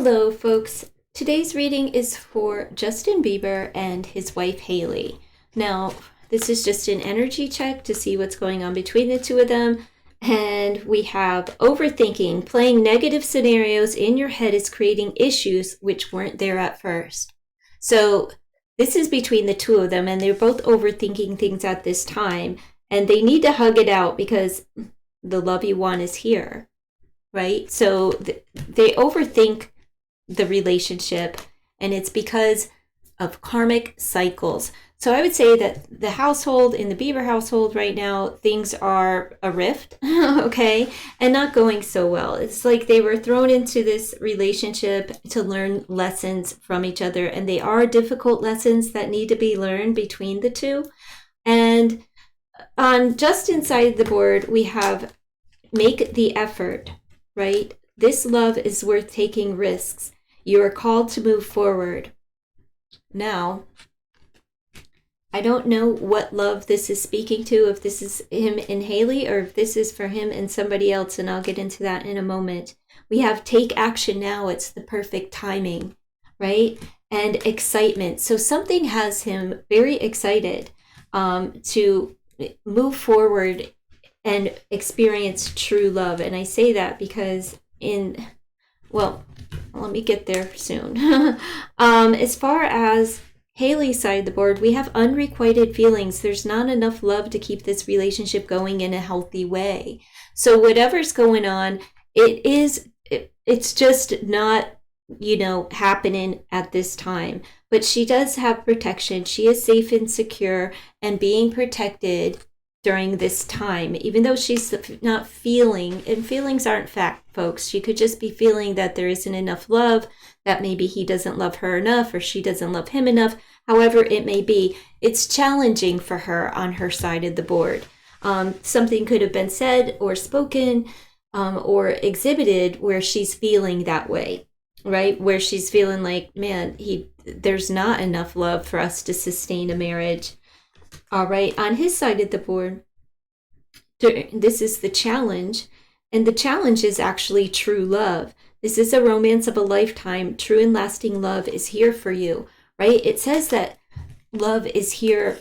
Hello, folks. Today's reading is for Justin Bieber and his wife, Hailey. Now, this is just an energy check to see what's going on between the two of them. And we have overthinking. Playing negative scenarios in your head is creating issues which weren't there at first. So this is between the two of them, and they're both overthinking things at this time. And they need to hug it out because the love you want is here, right? So they overthink the relationship, and it's because of karmic cycles. So I would say that the household, in the Bieber household right now, things are a rift, okay, and not going so well. It's like they were thrown into this relationship to learn lessons from each other, and they are difficult lessons that need to be learned between the two. And on just inside the board, we have make the effort, right? This love is worth taking risks. You are called to move forward. Now, I don't know what love this is speaking to, if this is him and Hailey or if this is for him and somebody else, and I'll get into that in a moment. We have take action now. It's the perfect timing, right? And excitement. So something has him very excited to move forward and experience true love. And I say that because let me get there soon. As far as Hailey's side of the board, we have unrequited feelings. There's not enough love to keep this relationship going in a healthy way. So whatever's going on, it's just not, happening at this time. But she does have protection. She is safe and secure and being protected during this time, even though she's not feeling, and feelings aren't fact, folks. She could just be feeling that there isn't enough love, that maybe he doesn't love her enough or she doesn't love him enough. However it may be, it's challenging for her on her side of the board. Something could have been said or spoken or exhibited where she's feeling that way, right? Where she's feeling like, man, there's not enough love for us to sustain a marriage. All right, on his side of the board, this is the challenge, and the challenge is actually true love. This is a romance of a lifetime. True and lasting love is here for you, right? It says that love is here,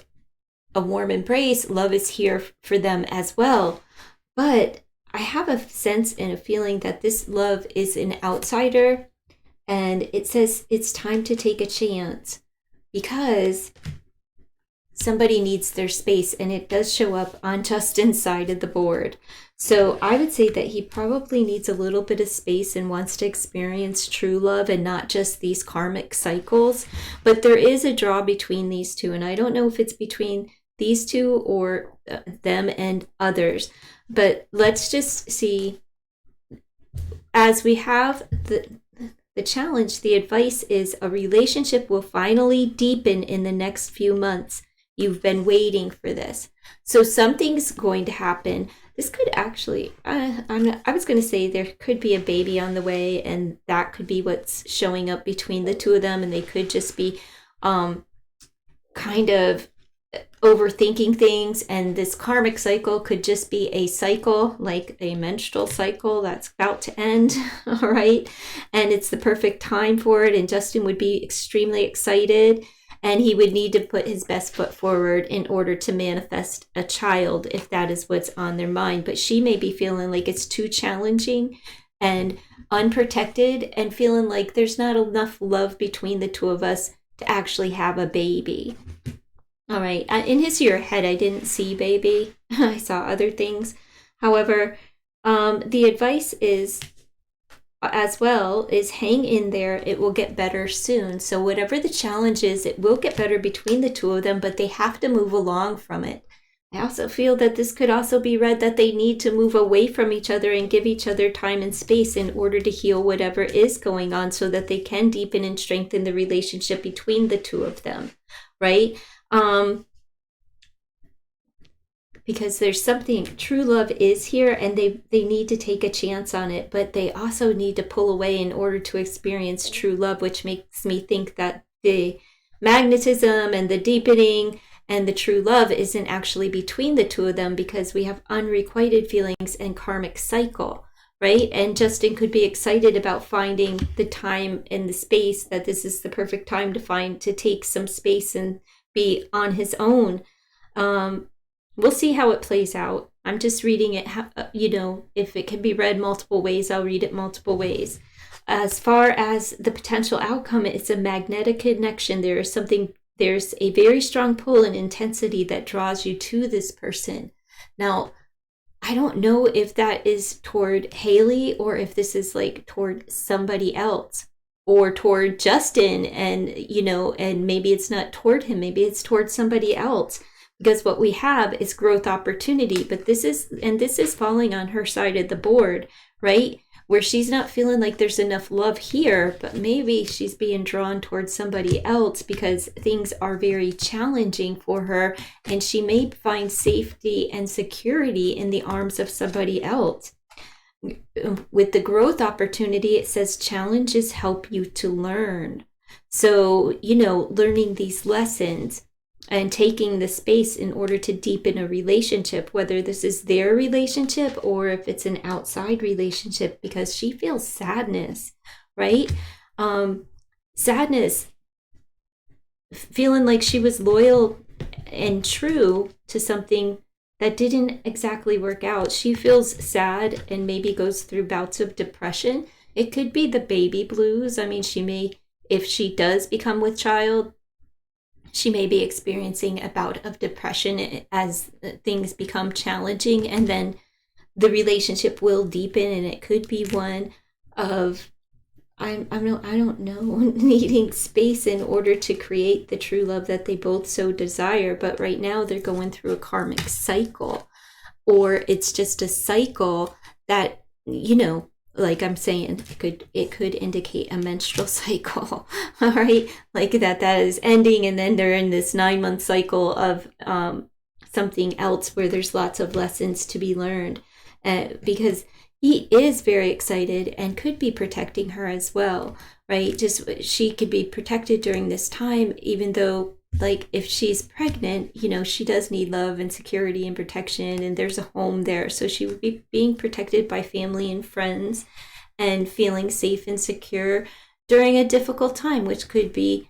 a warm embrace. Love is here for them as well. But I have a sense and a feeling that this love is an outsider, and it says it's time to take a chance because somebody needs their space, and it does show up on Justin's side of the board. So I would say that he probably needs a little bit of space and wants to experience true love and not just these karmic cycles. But there is a draw between these two, and I don't know if it's between these two or them and others. But let's just see, as we have the challenge, the advice is a relationship will finally deepen in the next few months. You've been waiting for this. So something's going to happen. This could actually, I was going to say there could be a baby on the way, and that could be what's showing up between the two of them, and they could just be kind of overthinking things, and this karmic cycle could just be a cycle, like a menstrual cycle that's about to end, all right? And it's the perfect time for it, and Justin would be extremely excited. And he would need to put his best foot forward in order to manifest a child if that is what's on their mind. But she may be feeling like it's too challenging and unprotected and feeling like there's not enough love between the two of us to actually have a baby. All right. In his head, I didn't see baby. I saw other things. However, the advice is, as well, is hang in there. It will get better soon. So whatever the challenge is, it will get better between the two of them, but they have to move along from it. I also feel that this could also be read that they need to move away from each other and give each other time and space in order to heal whatever is going on so that they can deepen and strengthen the relationship between the two of them, right? Because there's something, true love is here, and they need to take a chance on it, but they also need to pull away in order to experience true love, which makes me think that the magnetism and the deepening and the true love isn't actually between the two of them, because we have unrequited feelings and karmic cycle, right? And Justin could be excited about finding the time and the space, that this is the perfect time to take some space and be on his own. We'll see how it plays out. I'm just reading it, if it can be read multiple ways, I'll read it multiple ways. As far as the potential outcome, it's a magnetic connection. There's a very strong pull and intensity that draws you to this person. Now, I don't know if that is toward Hailey or if this is like toward somebody else or toward Justin, and maybe it's not toward him, maybe it's toward somebody else, because what we have is growth opportunity, but this is falling on her side of the board, right? Where she's not feeling like there's enough love here, but maybe she's being drawn towards somebody else because things are very challenging for her, and she may find safety and security in the arms of somebody else. With the growth opportunity, it says challenges help you to learn. So, learning these lessons and taking the space in order to deepen a relationship, whether this is their relationship or if it's an outside relationship, because she feels sadness, right? Sadness, feeling like she was loyal and true to something that didn't exactly work out. She feels sad and maybe goes through bouts of depression. It could be the baby blues. I mean, if she does become with child, she may be experiencing a bout of depression as things become challenging, and then the relationship will deepen, and it could be one of, I don't know, needing space in order to create the true love that they both so desire. But right now they're going through a karmic cycle, or it's just a cycle that, like I'm saying, it could indicate a menstrual cycle, all right? Like that is ending, and then they're in this 9-month cycle of something else where there's lots of lessons to be learned, because he is very excited and could be protecting her as well, right? Just she could be protected during this time, even though, like, if she's pregnant, she does need love and security and protection, and there's a home there. So she would be being protected by family and friends and feeling safe and secure during a difficult time, which could be,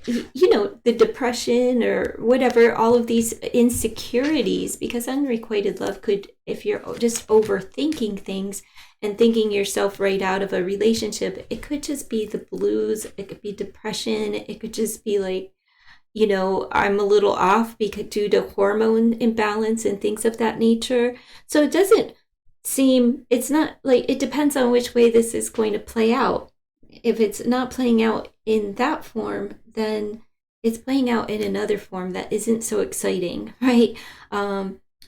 the depression or whatever, all of these insecurities, because unrequited love could, if you're just overthinking things and thinking yourself right out of a relationship, it could just be the blues, it could be depression, it could just be like, I'm a little off because due to hormone imbalance and things of that nature. So it doesn't seem, it's not like, it depends on which way this is going to play out. If it's not playing out in that form, then it's playing out in another form that isn't so exciting, right?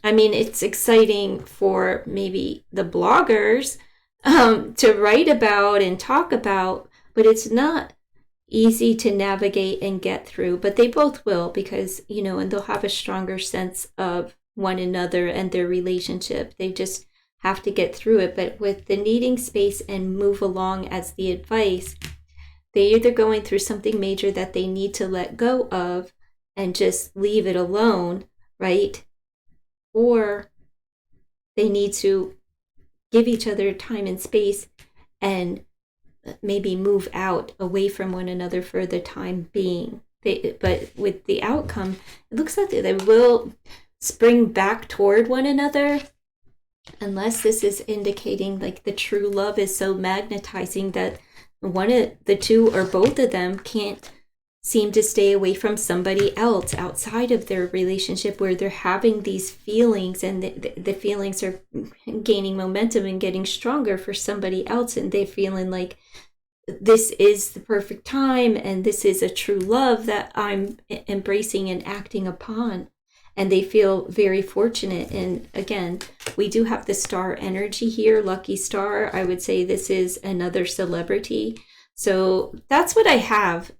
It's exciting for maybe the bloggers to write about and talk about, but it's not easy to navigate and get through. But they both will, because, and they'll have a stronger sense of one another and their relationship. They just have to get through it. But with the needing space and move along as the advice, they're either going through something major that they need to let go of and just leave it alone, right? Or they need to give each other time and space and maybe move out away from one another for the time being. But with the outcome, it looks like they will spring back toward one another, unless this is indicating like the true love is so magnetizing that one of the two or both of them can't seem to stay away from somebody else outside of their relationship, where they're having these feelings, and the feelings are gaining momentum and getting stronger for somebody else, and they're feeling like this is the perfect time and this is a true love that I'm embracing and acting upon. And they feel very fortunate. And again, we do have the star energy here, lucky star. I would say this is another celebrity. So that's what I have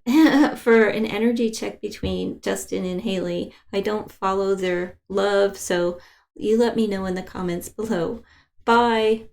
for an energy check between Justin and Hailey. I don't follow their love, so you let me know in the comments below. Bye.